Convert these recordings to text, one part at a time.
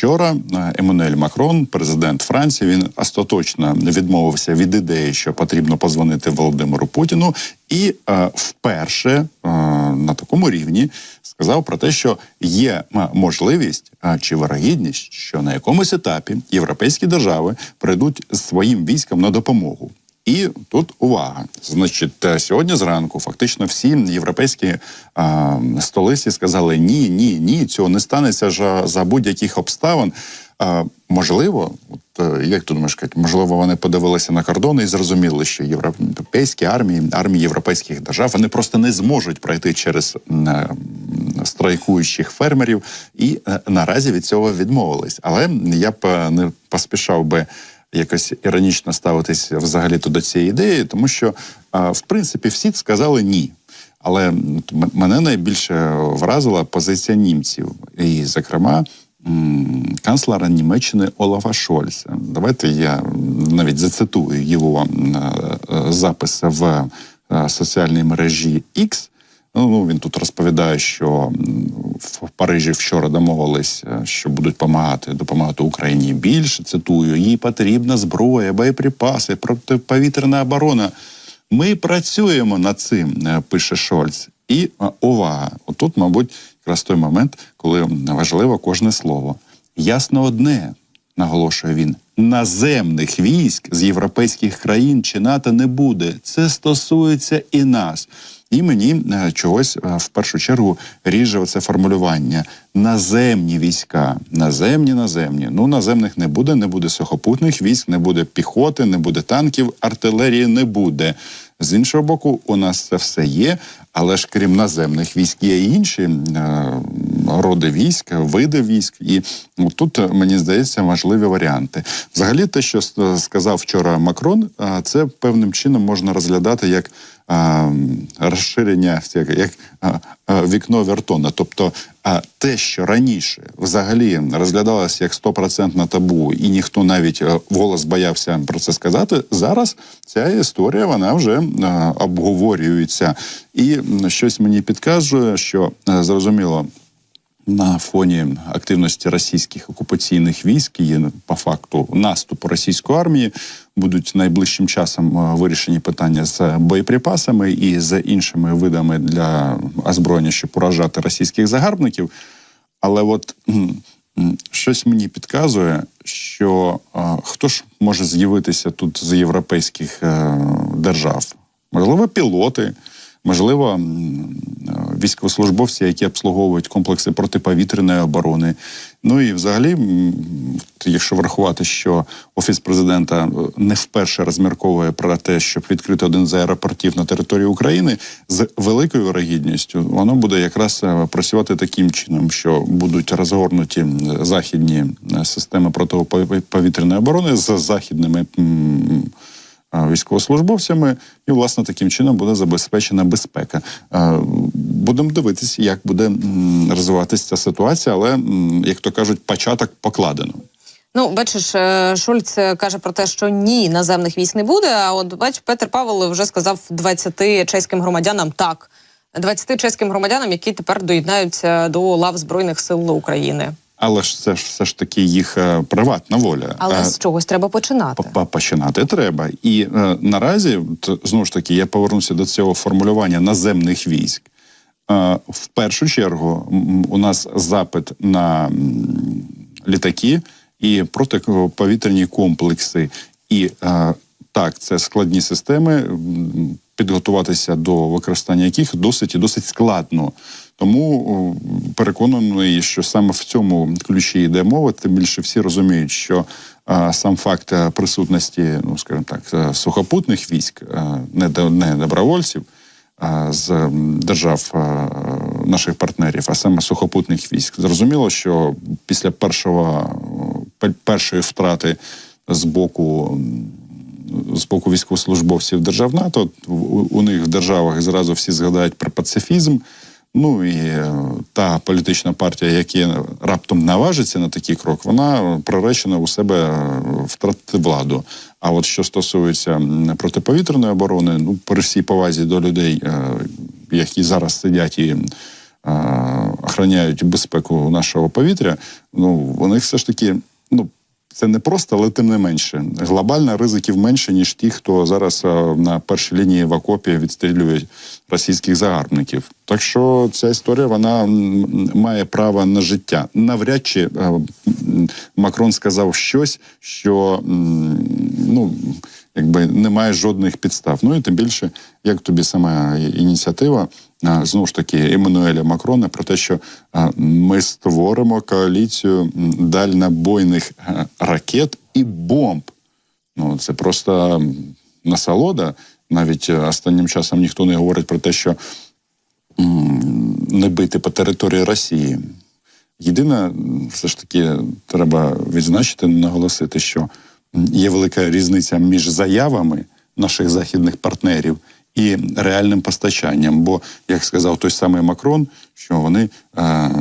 вчора Еммануель Макрон, президент Франції, він остаточно відмовився від ідеї, що потрібно позвонити Володимиру Путіну, і вперше на такому рівні сказав про те, що є можливість чи вирогідність, що на якомусь етапі європейські держави прийдуть своїм військам на допомогу. І тут увага. Значить, сьогодні зранку фактично всі європейські столиці сказали ні, цього не станеться за будь-яких обставин. Можливо, як ти думаєш, Кать, можливо, вони подивилися на кордони і зрозуміли, що європейські армії європейських держав, вони просто не зможуть пройти через страйкуючих фермерів і наразі від цього відмовились. Але я б не поспішав би якось іронічно ставитись взагалі-то до цієї ідеї, тому що, в принципі, всі сказали ні. Але мене найбільше вразила позиція німців. І, зокрема, канцлера Німеччини Олафа Шольца. Давайте я навіть зацитую його запис в соціальній мережі X. Ну, він тут розповідає, що в Парижі вчора домовились, що будуть допомагати Україні більше, цитую, їй потрібна зброя, боєприпаси, протиповітряна оборона. Ми працюємо над цим, пише Шольц. І увага, отут, мабуть, якраз той момент, коли важливо кожне слово. Ясно одне, наголошує він, наземних військ з європейських країн чи НАТО не буде. Це стосується і нас. І мені чогось в першу чергу ріже оце формулювання. Наземні війська. Наземні. Ну, наземних не буде сухопутних військ, не буде піхоти, не буде танків, артилерії не буде. З іншого боку, у нас це все є, але ж крім наземних військ є і інші роди військ, види військ. І тут, мені здається, важливі варіанти. Взагалі, те, що сказав вчора Макрон, це певним чином можна розглядати як розширення, як вікно Вертона. Тобто те, що раніше взагалі розглядалося як 100% табу, і ніхто навіть вголос боявся про це сказати, зараз ця історія, вона вже обговорюється. І щось мені підказує, що, зрозуміло, на фоні активності російських окупаційних військ і, по факту, наступу російської армії будуть найближчим часом вирішені питання з боєприпасами і з іншими видами для озброєння, щоб поражати російських загарбників. Але от щось мені підказує, що хто ж може з'явитися тут з європейських держав? Можливо, пілоти, можливо, військовослужбовці, які обслуговують комплекси протиповітряної оборони. Ну і взагалі, якщо врахувати, що Офіс президента не вперше розмірковує про те, щоб відкрити один з аеропортів на території України, з великою вирогідністю воно буде якраз працювати таким чином, що будуть розгорнуті західні системи протиповітряної оборони з західними військовослужбовцями, і, власне, таким чином буде забезпечена безпека. Будемо дивитися, як буде розвиватися ця ситуація, але, як то кажуть, початок покладено. Ну, бачиш, Шольц каже про те, що ні, наземних військ не буде, а от, бач, Петр Павел вже сказав 20 чеським громадянам так. 20 чеським громадянам, які тепер доєднаються до лав Збройних сил України. Але ж це ж все ж таки їх приватна воля. Але з чогось треба починати. Починати треба. І наразі, знову ж таки, я повернуся до цього формулювання наземних військ. В першу чергу у нас запит на літаки і протиповітряні комплекси. І так, це складні системи, підготуватися до використання яких досить складно. Тому переконаний, що саме в цьому ключі йде мова, тим більше всі розуміють, що сам факт присутності, ну, скажімо так, сухопутних військ, не добровольців з держав наших партнерів, а саме сухопутних військ. Зрозуміло, що після першої втрати з боку військовослужбовців держав НАТО, у них в державах зразу всі згадають про пацифізм. Ну і та політична партія, яка раптом наважиться на такий крок, вона приречена у себе втратити владу. А от що стосується протиповітряної оборони, ну, при всій повазі до людей, які зараз сидять і охороняють безпеку нашого повітря, ну, вони все ж таки, ну, це не просто, але тим не менше. Глобально ризиків менше, ніж ті, хто зараз на першій лінії в окопі відстрілюють російських загарбників. Так що ця історія, вона має право на життя. Навряд чи Макрон сказав щось, що, ну, якби немає жодних підстав. Ну і тим більше, як тобі сама ініціатива, знову ж таки, Еммануеля Макрона про те, що ми створимо коаліцію дальнобойних ракет і бомб. Ну, це просто насолода. Навіть останнім часом ніхто не говорить про те, що не бити по території Росії. Єдине, все ж таки, треба відзначити, наголосити, що є велика різниця між заявами наших західних партнерів і реальним постачанням. Бо, як сказав той самий Макрон, що вони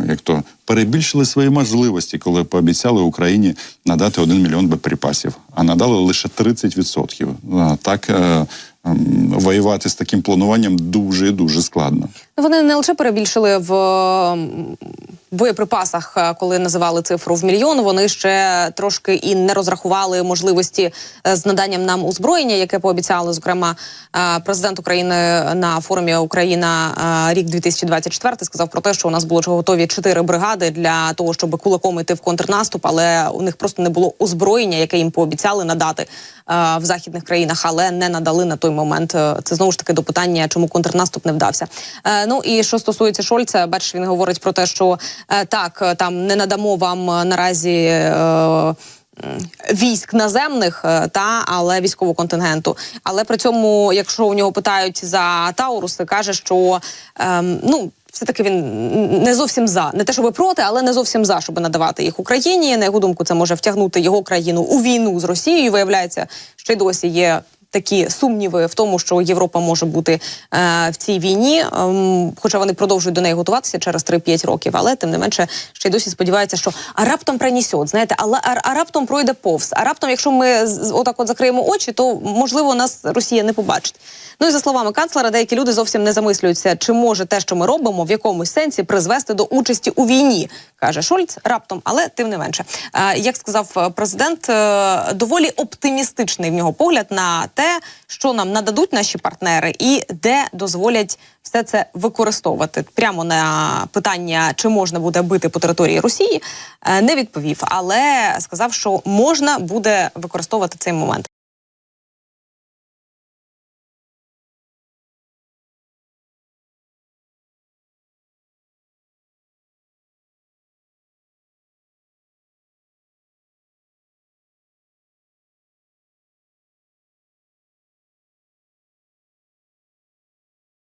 як то перебільшили свої можливості, коли пообіцяли Україні надати 1 мільйон боєприпасів, а надали лише 30%. Так воювати з таким плануванням дуже складно. Вони не лише перебільшили в боєприпасах, коли називали цифру в мільйон, вони ще трошки і не розрахували можливості з наданням нам озброєння, яке пообіцяли, зокрема, президент України на форумі «Україна рік 2024» сказав про те, що у нас було готові 4 бригади для того, щоб кулаком йти в контрнаступ, але у них просто не було озброєння, яке їм пообіцяли надати в західних країнах, але не надали на той момент. Це знову ж таки до питання, чому контрнаступ не вдався. Ну і що стосується Шольца, бачиш, він говорить про те, що так, там не надамо вам наразі військ наземних, але військового контингенту. Але при цьому, якщо у нього питають за Тауруси, каже, що все-таки він не зовсім за. Не те, щоб проти, але не зовсім за, щоб надавати їх Україні. На його думку, це може втягнути його країну у війну з Росією. Виявляється, що й досі є такі сумніви в тому, що Європа може бути в цій війні, хоча вони продовжують до неї готуватися через 3-5 років, але тим не менше ще й досі сподіваються, що раптом принесет, знаєте, а раптом пройде повз, а раптом, якщо ми отак от закриємо очі, то, можливо, нас Росія не побачить. Ну і за словами канцлера, деякі люди зовсім не замислюються, чи може те, що ми робимо, в якомусь сенсі призвести до участі у війні, каже Шольц, раптом, але тим не менше. Як сказав президент, доволі оптимістичний в нього погляд на те, що нам нададуть наші партнери і де дозволять все це використовувати. Прямо на питання, чи можна буде бити по території Росії, не відповів, але сказав, що можна буде використовувати цей момент.